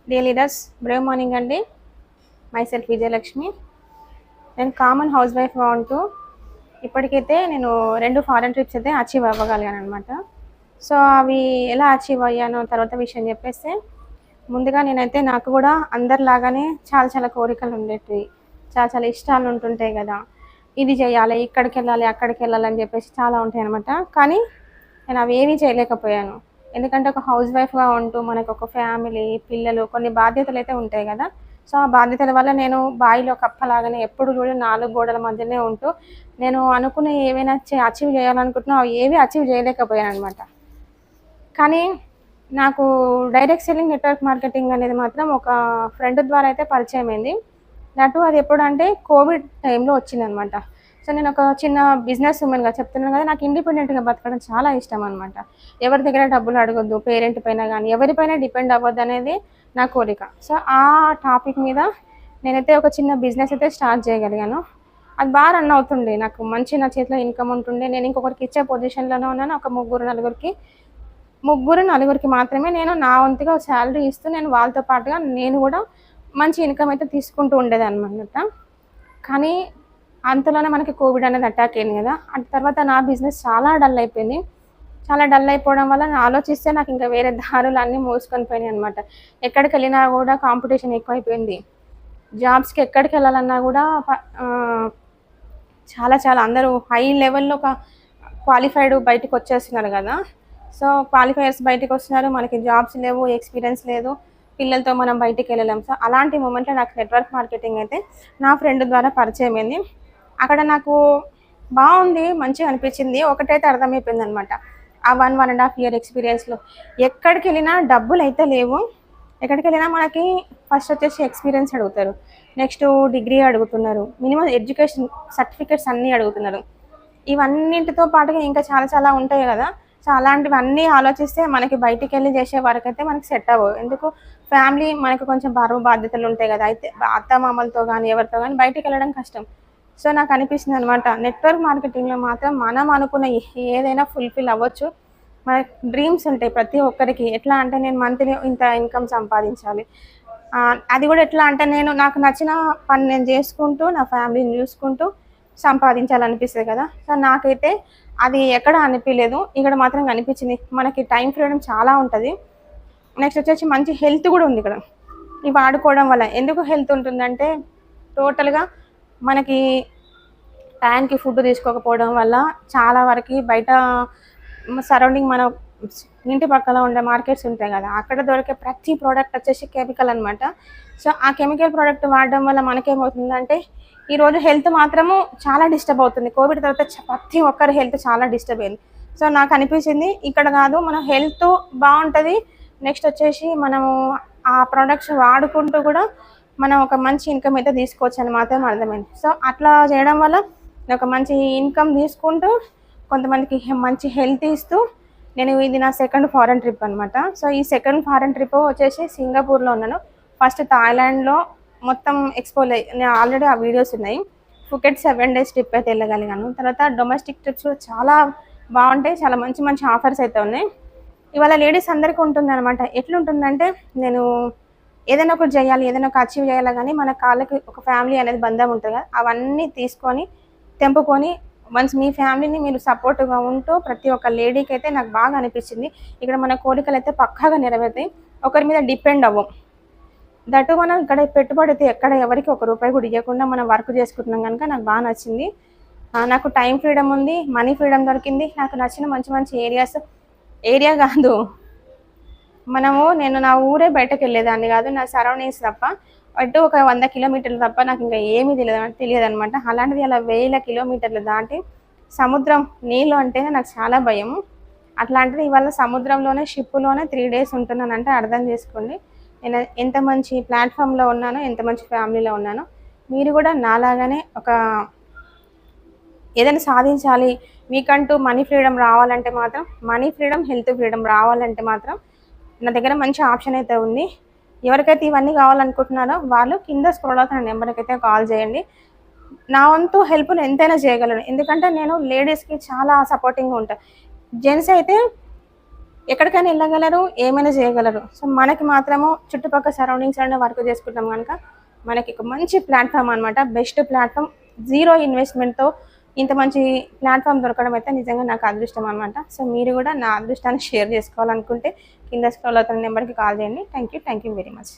Dear leaders, Brave morning అండి. My self Vijayalakshmi. నేను common house వైఫ్గా ఉంటూ ఇప్పటికైతే నేను 2 ఫారెన్ ట్రిప్స్ అయితే అచీవ్ అవ్వగలిగాను అనమాట. సో అవి ఎలా అచీవ్ అయ్యానో తర్వాత విషయం చెప్పేస్తే, ముందుగా నేనైతే నాకు కూడా అందరిలాగానే చాలా చాలా కోరికలు ఉండేటివి, చాలా చాలా ఇష్టాలు ఉంటుంటాయి కదా. ఇది చేయాలి, ఇక్కడికి వెళ్ళాలి, అక్కడికి వెళ్ళాలి అని చెప్పేసి చాలా ఉంటాయి అనమాట. కానీ నేను అవి ఏమీ చేయలేకపోయాను. ఎందుకంటే ఒక హౌస్ వైఫ్గా ఉంటూ మనకు ఒక ఫ్యామిలీ, పిల్లలు, కొన్ని బాధ్యతలు అయితే ఉంటాయి కదా. సో ఆ బాధ్యతల వల్ల నేను బావిలో కప్పలాగానే ఎప్పుడు కూడా 4 గోడల మధ్యనే ఉంటూ నేను అనుకున్న ఏవైనా అచీవ్ చేయాలనుకుంటున్నా అవి ఏవి అచీవ్ చేయలేకపోయాను అనమాట. కానీ నాకు డైరెక్ట్ సెల్లింగ్, నెట్వర్క్ మార్కెటింగ్ అనేది మాత్రం ఒక ఫ్రెండ్ ద్వారా అయితే పరిచయం అయింది. నటు అది ఎప్పుడంటే కోవిడ్ టైంలో వచ్చిందనమాట. సో నేను ఒక చిన్న బిజినెస్ ఉమెన్గా చెప్తున్నాను కదా, నాకు ఇండిపెండెంట్గా బతకడం చాలా ఇష్టం అనమాట. ఎవరి దగ్గర డబ్బులు అడగొద్దు, పేరెంట్ పైన కానీ ఎవరిపైన డిపెండ్ అవ్వద్దు అనేది నా కోరిక. సో ఆ టాపిక్ మీద నేనైతే ఒక చిన్న బిజినెస్ అయితే స్టార్ట్ చేయగలిగాను. అది బాగా రన్ అవుతుండే, నాకు మంచి నా చేతిలో ఇన్కమ్ ఉంటుండే. నేను ఇంకొకరికి ఇచ్చే పొజిషన్లోనే ఉన్నాను. ఒక ముగ్గురు నలుగురికి మాత్రమే నేను నా వంతుగా శాలరీ ఇస్తూ నేను వాళ్ళతో పాటుగా నేను కూడా మంచి ఇన్కమ్ అయితే తీసుకుంటూ ఉండేదన్నమాట. కానీ అంతలోనే మనకి కోవిడ్ అనేది అటాక్ అయింది కదా. ఆ తర్వాత నా బిజినెస్ చాలా డల్ అయిపోయింది. చాలా డల్ అయిపోవడం వల్ల నేను ఆలోచిస్తే నాకు ఇంకా వేరే దారులు అన్నీ మూసుకొని పోయినాయి అనమాట. ఎక్కడికి వెళ్ళినా కూడా కాంపిటీషన్ ఎక్కువైపోయింది. జాబ్స్కి ఎక్కడికి వెళ్ళాలన్నా కూడా చాలా చాలా అందరూ హై లెవెల్లో ఒక క్వాలిఫైడ్ బయటకు వచ్చేస్తున్నారు కదా. సో క్వాలిఫైయర్స్ బయటకు వస్తున్నారు, మనకి జాబ్స్ లేవు, ఎక్స్పీరియన్స్ లేదు, పిల్లలతో మనం బయటికి వెళ్ళలేం. సో అలాంటి మూమెంట్లో నాకు నెట్వర్క్ మార్కెటింగ్ అయితే నా ఫ్రెండ్ ద్వారా పరిచయం అయింది. అక్కడ నాకు బాగుంది, మంచిగా అనిపించింది. ఒకటైతే అర్థమైపోయింది అనమాట. ఆ 1.5 ఇయర్ ఎక్స్పీరియన్స్లో ఎక్కడికి వెళ్ళినా డబ్బులు అయితే లేవు. ఎక్కడికి వెళ్ళినా మనకి ఫస్ట్ వచ్చేసి ఎక్స్పీరియన్స్ అడుగుతారు, నెక్స్ట్ డిగ్రీ అడుగుతున్నారు, మినిమం ఎడ్యుకేషన్ సర్టిఫికేట్స్ అన్నీ అడుగుతున్నారు. ఇవన్నింటితో పాటుగా ఇంకా చాలా చాలా ఉంటాయి కదా. సో అలాంటివన్నీ ఆలోచిస్తే మనకి బయటికి వెళ్ళి చేసే వరకు అయితే మనకి సెట్ అవ్వవు. ఎందుకు, ఫ్యామిలీ మనకు కొంచెం బరువు బాధ్యతలు ఉంటాయి కదా. అయితే అత్తమామలతో కానీ ఎవరితో కానీ బయటికి వెళ్ళడం కష్టం. సో నాకు అనిపిస్తుంది అనమాట, నెట్వర్క్ మార్కెటింగ్లో మాత్రం మనం అనుకున్న ఏదైనా ఫుల్ఫిల్ అవ్వచ్చు. మన డ్రీమ్స్ ఉంటాయి ప్రతి ఒక్కరికి. ఎట్లా అంటే నేను మంత్లీ ఇంత ఇన్కమ్ సంపాదించాలి, అది కూడా ఎట్లా అంటే నేను నాకు నచ్చిన పని నేను చేసుకుంటూ నా ఫ్యామిలీని చూసుకుంటూ సంపాదించాలనిపిస్తుంది కదా. సో నాకైతే అది ఎక్కడ అనిపించలేదు, ఇక్కడ మాత్రం కనిపించింది. మనకి టైం ఫ్రీడమ్ చాలా ఉంటుంది. నెక్స్ట్ వచ్చేసి మంచి హెల్త్ కూడా ఉంది ఇక్కడ. ఇవి వాడుకోవడం వల్ల ఎందుకు హెల్త్ ఉంటుందంటే, టోటల్గా మనకి టైంకి ఫుడ్ తీసుకోకపోవడం వల్ల చాలా వరకు బయట సరౌండింగ్ మన ఇంటి పక్కన ఉండే మార్కెట్స్ ఉంటాయి కదా, అక్కడ దొరికే ప్రతి ప్రోడక్ట్ వచ్చేసి కెమికల్ అనమాట. సో ఆ కెమికల్ ప్రోడక్ట్ వాడడం వల్ల మనకేమవుతుందంటే ఈరోజు హెల్త్ మాత్రము చాలా డిస్టర్బ్ అవుతుంది. కోవిడ్ తర్వాత ప్రతి ఒక్కరి హెల్త్ చాలా డిస్టర్బ్ అయింది. సో నాకు అనిపించింది ఇక్కడ కాదు, మన హెల్త్ బాగుంటుంది, నెక్స్ట్ వచ్చేసి మనము ఆ ప్రోడక్ట్స్ వాడుకుంటూ కూడా మనం ఒక మంచి ఇన్కమ్ అయితే తీసుకోవచ్చు అని మాత్రం అర్థమైంది. సో అట్లా చేయడం వల్ల ఒక మంచి ఇన్కమ్ తీసుకుంటూ కొంతమందికి మంచి హెల్త్ ఇస్తూ నేను ఇది నా సెకండ్ ఫారెన్ ట్రిప్ అనమాట. సో ఈ సెకండ్ ఫారెన్ ట్రిప్ వచ్చేసి సింగపూర్లో ఉన్నాను. ఫస్ట్ థాయిలాండ్లో మొత్తం ఎక్స్పోలో నేను ఆల్రెడీ ఆ వీడియోస్ ఉన్నాయి. ఫుకెట్ 7 days ట్రిప్ అయితే వెళ్ళగలిగాను. తర్వాత డొమెస్టిక్ ట్రిప్స్లో చాలా బాగుంటాయి, చాలా మంచి మంచి ఆఫర్స్ అయితే ఉన్నాయి. ఇవాళ లేడీస్ అందరికీ ఉంటుంది అనమాట. ఎట్లుంటుందంటే, నేను ఏదైనా ఒకటి చేయాలి, ఏదైనా ఒక అచీవ్ చేయాలి, కానీ మన కాళ్ళకి ఒక ఫ్యామిలీ అనేది బంధం ఉంటుంది కదా, అవన్నీ తీసుకొని తెంపుకొని వన్స్ మీ ఫ్యామిలీని మీరు సపోర్ట్గా ఉంటూ ప్రతి ఒక్క లేడీకి అయితే నాకు బాగా అనిపించింది. ఇక్కడ మన కోరికలు అయితే పక్కాగా నెరవేరుతాయి, ఒకరి మీద డిపెండ్ అవ్వం. దట్టు మనం ఇక్కడ పెట్టుబడి అయితే ఎక్కడ ఎవరికి ₹1 కూడా ఇవ్వకుండా మనం వర్క్ చేసుకుంటున్నాం కనుక నాకు బాగా నచ్చింది. నాకు టైం ఫ్రీడమ్ ఉంది, మనీ ఫ్రీడమ్ దొరికింది. నాకు నచ్చిన మంచి మంచి ఏరియా కాదు, నేను నా ఊరే బయటకు వెళ్ళేదాన్ని కాదు, నా సరౌండింగ్స్ తప్ప. అటు ఒక 100 కిలోమీటర్లు తప్ప నాకు ఇంకా ఏమీ తెలియదు అనమాట. అలాంటిది అలా 1000 కిలోమీటర్లు దాటి సముద్రం నీళ్ళు అంటేనే నాకు చాలా భయం. అట్లాంటిది ఇవాళ సముద్రంలోనే షిప్లోనే 3 days ఉంటున్నానంటే అర్థం చేసుకోండి నేను ఎంత మంచి ప్లాట్ఫామ్లో ఉన్నానో, ఎంత మంచి ఫ్యామిలీలో ఉన్నానో. మీరు కూడా నాలాగానే ఒక ఏదైనా సాధించాలి, మీకంటూ మనీ ఫ్రీడమ్ రావాలంటే మాత్రం, మనీ ఫ్రీడమ్, హెల్త్ ఫ్రీడమ్ రావాలంటే మాత్రం నా దగ్గర మంచి ఆప్షన్ అయితే ఉంది. ఎవరికైతే ఇవన్నీ కావాలనుకుంటున్నారో వాళ్ళు కింద స్క్రోల్ అవుతున్న నెంబర్కి అయితే కాల్ చేయండి. నా వంతు హెల్ప్ను ఎంతైనా చేయగలను, ఎందుకంటే నేను లేడీస్కి చాలా సపోర్టింగ్గా ఉంటాను. జెంట్స్ అయితే ఎక్కడికైనా వెళ్ళగలరు, ఏమైనా చేయగలరు. సో మనకి మాత్రము చుట్టుపక్కల సరౌండింగ్స్‌లోనే వర్క్ చేసుకుంటాం గనుక మనకి ఒక మంచి ప్లాట్‌ఫామ్ అనమాట. Best platform. జీరో ఇన్వెస్ట్‌మెంట్‌తో ఇంత మంచి ప్లాట్‌ఫామ్ దొరకడం అయితే నిజంగా నాకు అదృష్టం అనమాట. సో మీరు కూడా నా అదృష్టాన్ని షేర్ చేసుకోవాలనుకుంటే కింద స్క్రోల్ అవుతున్న నెంబర్‌కి కాల్ చేయండి. Thank you very much.